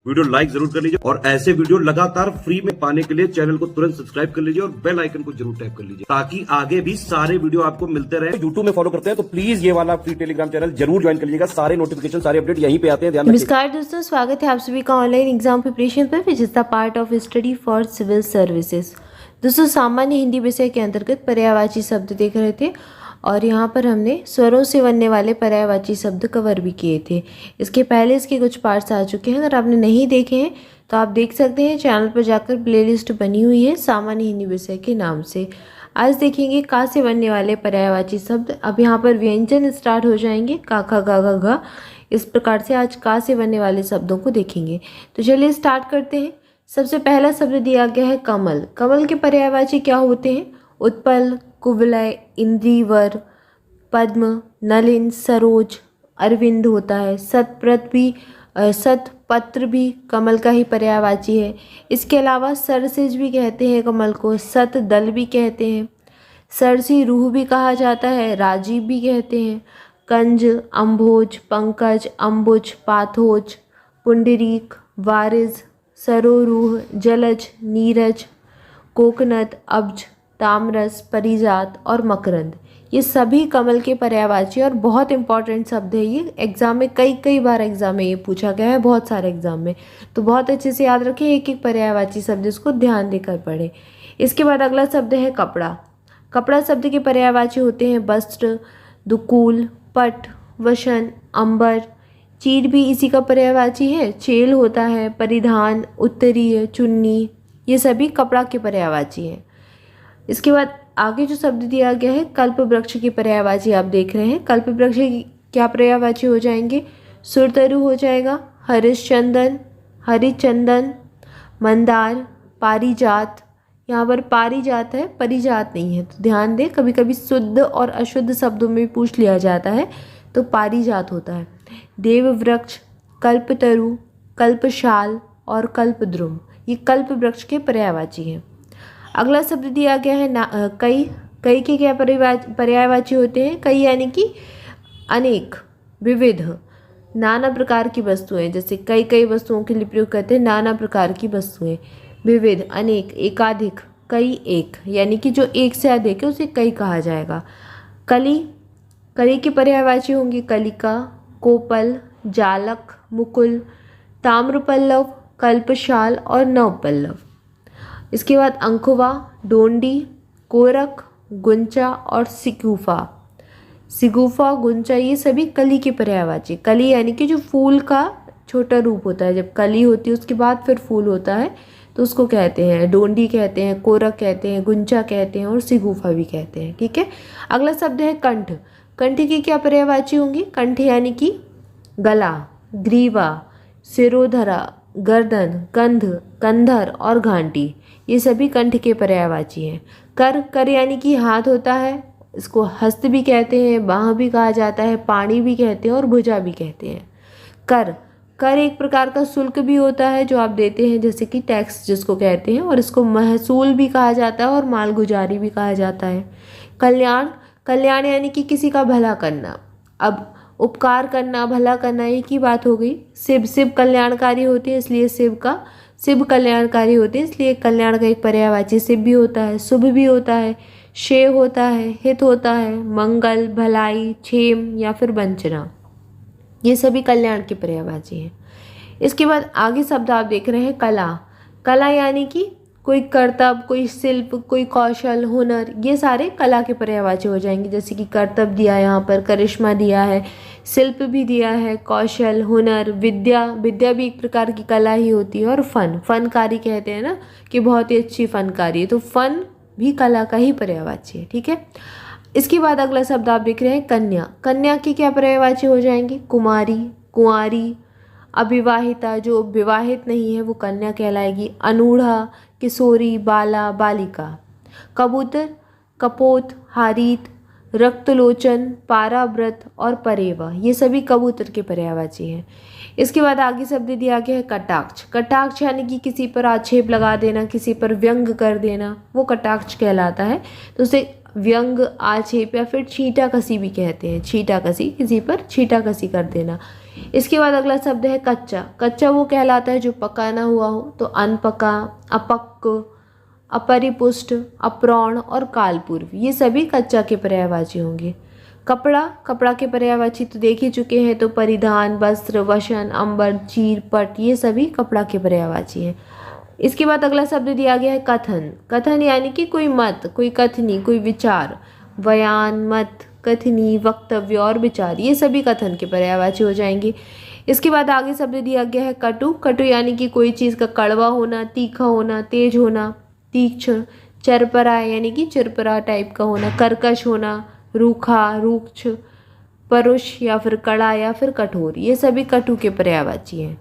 Video like जरूर कर लीजिए और ऐसे वीडियो लगातार फ्री में पाने के लिए चैनल को तुरंत सब्सक्राइब कर लीजिए और बेल आइकन को जरूर टैप कर लीजिए ताकि आगे भी सारे वीडियो आपको मिलते रहे। यूट्यूब में फॉलो करते हैं तो प्लीज ये वाला फ्री टेलीग्राम चैनल जरूर ज्वाइन कर लीजिएगा। सारे नोटिफिकेशन सारे अपडेट यहीं पे आते हैं। ध्यान नमस्कार दोस्तों, स्वागत है आप सभी का ऑनलाइन एग्जाम प्रिपरेशन पर which is the part of study for civil services. दोस्तों, सामान्य हिंदी विषय के अंतर्गत पर्यायवाची शब्द देख रहे थे और यहाँ पर हमने स्वरों से बनने वाले पर्यायवाची शब्द कवर भी किए थे। इसके पहले इसके कुछ पार्ट्स आ चुके हैं। अगर आपने नहीं देखे हैं तो आप देख सकते हैं, चैनल पर जाकर प्लेलिस्ट बनी हुई है सामान्य हिंदी विषय के नाम से। आज देखेंगे का से बनने वाले पर्यायवाची शब्द। अब यहाँ पर व्यंजन स्टार्ट हो जाएंगे, का खा गा गा घा। इस प्रकार से आज का से बनने वाले शब्दों को देखेंगे। तो चलिए स्टार्ट करते हैं। सबसे पहला शब्द दिया गया है कमल। कमल के पर्यायवाची क्या होते हैं? उत्पल, कुवलय, इंद्रीवर, पद्म, नलिन, सरोज, अरविंद होता है। सतपत्र भी कमल का ही पर्यायवाची है। इसके अलावा सरसिज भी कहते हैं कमल को, सतदल भी कहते हैं, सरसी रूह भी कहा जाता है, राजीव भी कहते हैं, कंज, अम्भोज, पंकज, अम्बुज, पाथोज, पुंडरीक, वारिज, सरोरूह, जलज, नीरज, कोकनद, अब्ज, तामरस, परिजात और मकरंद। ये सभी कमल के पर्यायवाची और बहुत इंपॉर्टेंट शब्द है। ये एग्जाम में कई बार एग्जाम में ये पूछा गया है, बहुत सारे एग्जाम में। तो बहुत अच्छे से याद रखें, एक एक पर्यायवाची शब्द इसको ध्यान देकर पढ़ें। इसके बाद अगला शब्द है कपड़ा। कपड़ा शब्द के पर्यायवाची होते हैं वस्त्र, दुकूल, पट, वशन, अंबर। चीर भी इसी का पर्यायवाची है। चेल होता है, परिधान, उत्तरीय, चुन्नी, ये सभी कपड़ा के पर्यायवाची हैं। इसके बाद आगे जो शब्द दिया गया है कल्प वृक्ष की पर्यायवाची आप देख रहे हैं। कल्प वृक्ष की क्या पर्यायवाची हो जाएंगे? सुरतरु हो जाएगा, हरिश्चंदन, हरिचंदन, मंदार, पारिजात। यहाँ पर पारिजात है, परिजात नहीं है, तो ध्यान दें। कभी कभी शुद्ध और अशुद्ध शब्दों में पूछ लिया जाता है तो पारिजात होता है। देव वृक्ष, कल्पतरु, कल्पशाल और कल्पद्रुम, ये कल्प वृक्ष के पर्यायवाची हैं। अगला शब्द दिया गया है कई। कई के क्या पर्यायवाची होते हैं? कई यानी कि अनेक, विविध, नाना प्रकार की वस्तुएं। जैसे कई वस्तुओं के लिए प्रयोग करते हैं नाना प्रकार की वस्तुएं। विविध, अनेक, एकाधिक, कई, एक, यानी कि जो एक से अधिक है उसे कई कहा जाएगा। कली, कली के पर्यायवाची होंगे कलिका, कोपल, जालक, मुकुल, ताम्रपल्लव, कल्पशाल और नवपल्लव। इसके बाद अंकुवा, डोंडी, कोरक, गुंचा और सिगुफा। सिगुफा, गुंचा, ये सभी कली के पर्यायवाची। कली यानी कि जो फूल का छोटा रूप होता है, जब कली होती है उसके बाद फिर फूल होता है तो उसको कहते हैं, डोंडी कहते हैं, कोरक कहते हैं, गुंचा कहते हैं और सिगुफा भी कहते हैं। ठीक है। अगला शब्द है कंठ। कंठ की क्या पर्यायवाची होंगी? कंठ यानी कि गला, ग्रीवा, सिरोधरा, गर्दन, कंध, कंधर और घाटी, ये सभी कंठ के पर्यायवाची हैं। कर, कर यानी कि हाथ होता है, इसको हस्त भी कहते हैं, बाह भी कहा जाता है, पाणी भी कहते हैं और भुजा भी कहते हैं। कर, कर एक प्रकार का शुल्क भी होता है जो आप देते हैं, जैसे कि टैक्स जिसको कहते हैं, और इसको महसूल भी कहा जाता है और मालगुजारी भी कहा जाता है। कल्याण, कल्याण यानी कि किसी का भला करना। अब उपकार करना, भला करना, एक ही बात हो गई। शिव, शिव कल्याणकारी होते हैं इसलिए शिव कल्याणकारी होते हैं, इसलिए कल्याण का एक पर्यायवाची शिव भी होता है, शुभ भी होता है, शेय होता है, हित होता है, मंगल, भलाई, क्षेम या फिर वंचना, ये सभी कल्याण के पर्यायवाची हैं। इसके बाद आगे शब्द आप देख रहे हैं कला। कला यानी कि कोई कर्तव्य, कोई शिल्प, कोई कौशल, हुनर, ये सारे कला के पर्यायवाची हो जाएंगे। जैसे कि कर्तव्य दिया है, यहाँ पर करिश्मा दिया है, शिल्प भी दिया है, कौशल, हुनर, विद्या, विद्या भी एक प्रकार की कला ही होती है, और फन, फनकारी कहते हैं ना कि बहुत ही अच्छी फनकारी है, तो फन भी कला का ही पर्यायवाची है। ठीक है। इसके बाद अगला शब्द आप देख रहे हैं कन्या। कन्या की क्या पर्यायवाची हो जाएंगी? कुमारी, कुंवारी, अविवाहिता, जो विवाहित नहीं है वो कन्या कहलाएगी, अनूढ़ा, किशोरी, बाला, बालिका। कबूतर, कपोत, हारीत, रक्तलोचन, पाराव्रत और परेवा, ये सभी कबूतर के पर्यायवाची हैं। इसके बाद आगे शब्द दिया गया है कटाक्ष। कटाक्ष यानी कि किसी पर आक्षेप लगा देना, किसी पर व्यंग कर देना, वो कटाक्ष कहलाता है। तो उसे व्यंग, आक्षेप या फिर छींटाकसी भी कहते हैं। छींटाकसी, किसी पर छींटाकसी कर देना। इसके बाद अगला शब्द है कच्चा। कच्चा वो कहलाता है जो पका ना हुआ हो, तो अनपका, अपक्व, अपरिपुष्ट, अप्रौढ़ और कालपूर्व, ये सभी कच्चा के पर्यायवाची होंगे। कपड़ा, कपड़ा के पर्यायवाची तो देख ही चुके हैं, तो परिधान, वस्त्र, वशन, अंबर, चीर, पट, ये सभी कपड़ा के पर्यायवाची हैं। इसके बाद अगला शब्द दिया गया है कथन। कथन यानी कि कोई मत, कोई कथनी, कोई विचार, बयान, मत, कथनी, वक्तव्य और विचार, ये सभी कथन के पर्यायवाची हो जाएंगे। इसके बाद आगे शब्द दिया गया है कटु। कटु यानी कि कोई चीज़ का कड़वा होना, तीखा होना, तेज होना, तीक्ष्ण। चरपरा यानी कि चिरपरा टाइप का होना, कर्कश होना, रूखा, रूक्ष, परुष या फिर कड़ा या फिर कठोर, ये सभी कटु के पर्यायवाची हैं।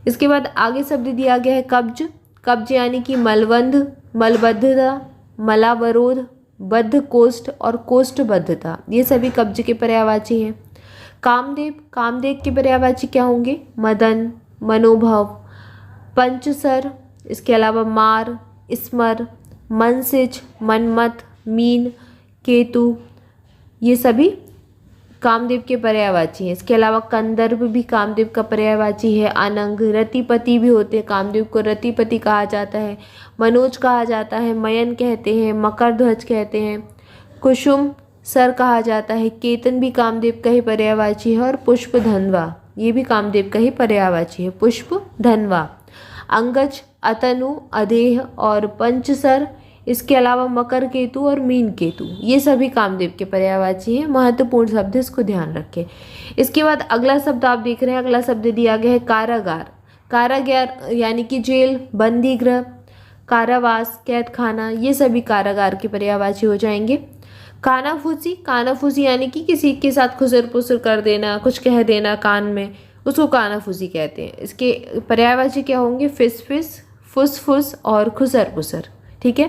इसके बाद आगे शब्द दिया गया है कब्ज। कब्ज यानी कि मलबंध, मलबद्धता, मलावरोध, बद्ध कोष्ठ और कोष्ठबद्धता, ये सभी कब्ज के पर्यायवाची हैं। कामदेव, कामदेव के पर्यायवाची क्या होंगे? मदन, मनोभव, पंचसर, इसके अलावा मार, स्मर, मनसिज, मनमत, मीन, केतु, ये सभी कामदेव के पर्यायवाची हैं। इसके अलावा कंदर्प भी कामदेव का पर्यायवाची है। अनंग, रतिपति भी होते हैं, कामदेव को रतिपति कहा जाता है, मनोज कहा जाता है, मयन कहते हैं, मकरध्वज कहते हैं, कुसुम सर कहा जाता है, केतन भी कामदेव का ही पर्यायवाची है, और पुष्प धनवा, ये भी कामदेव का ही पर्यायवाची है, पुष्प धनवा। अंगज, अतनु, अदेह और पंचसर, इसके अलावा मकर केतु और मीन केतु, ये सभी कामदेव के पर्यायवाची हैं। महत्वपूर्ण शब्द, इसको ध्यान रखें। इसके बाद अगला शब्द आप देख रहे हैं, अगला शब्द दिया गया है कारागार। कारागार यानी कि जेल, बंदी गृह, कारावास, कैद खाना, ये सभी कारागार के पर्यायवाची हो जाएंगे। कानाफूसी, कानाफूसी यानी कि किसी के साथ खुसर पुसर कर देना, कुछ कह देना कान में, उसको कानाफूसी कहते हैं। इसके पर्यायवाची क्या होंगे? फिसफिस, फुसफुस और खुसर पुसर, ठीक है।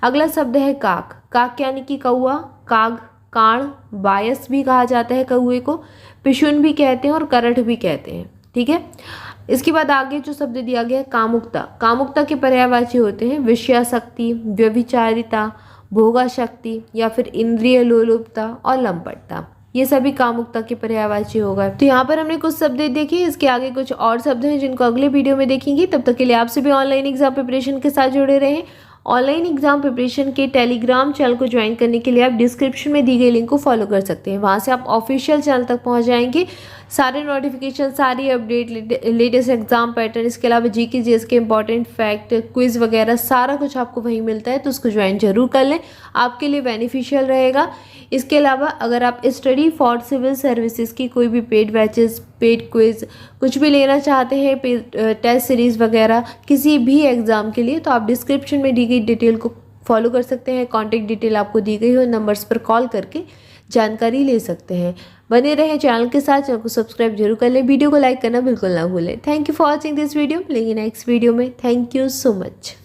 अगला शब्द है काक। काक यानी कि कौआ, काग, काण, बायस भी कहा जाता है कौए को, पिशुन भी कहते हैं और करठ भी कहते हैं, ठीक है। इसके बाद आगे जो शब्द दिया गया है कामुकता। कामुकता के पर्यायवाची होते हैं विषयासक्ति, व्यभिचारिता, भोगाशक्ति या फिर इंद्रिय लोलुपता और लंपटता, ये सभी कामुकता के पर्यायवाची होगा। तो यहाँ पर हमने कुछ शब्द देखे, इसके आगे कुछ और शब्द हैं जिनको अगले वीडियो में देखेंगे। तब तक के लिए आपसे भी ऑनलाइन एग्जाम प्रिपरेशन के साथ जुड़े रहें। ऑनलाइन एग्जाम प्रिपरेशन के टेलीग्राम चैनल को ज्वाइन करने के लिए आप डिस्क्रिप्शन में दी गई लिंक को फॉलो कर सकते हैं। वहाँ से आप ऑफिशियल चैनल तक पहुँच जाएंगे। सारे नोटिफिकेशन, सारी अपडेट, लेटेस्ट एग्जाम पैटर्न, इसके अलावा जीके जीएस के इंपॉर्टेंट फैक्ट, क्विज वगैरह सारा कुछ आपको वहीं मिलता है, तो उसको ज्वाइन जरूर कर लें, आपके लिए बेनिफिशियल रहेगा। इसके अलावा अगर आप स्टडी फॉर सिविल सर्विसेज की कोई भी पेड बैचेस, पेड क्विज कुछ भी लेना चाहते हैं, टेस्ट सीरीज़ वगैरह किसी भी एग्ज़ाम के लिए, तो आप डिस्क्रिप्शन में दी गई डिटेल को फॉलो कर सकते हैं। कॉन्टैक्ट डिटेल आपको दी गई हो, नंबर्स पर कॉल करके जानकारी ले सकते हैं। बने रहें चैनल के साथ, चैनल को सब्सक्राइब जरूर कर लें, वीडियो को लाइक करना बिल्कुल ना भूलें। Thank you for watching this video. मिलेंगे नेक्स्ट वीडियो में। Thank you so much.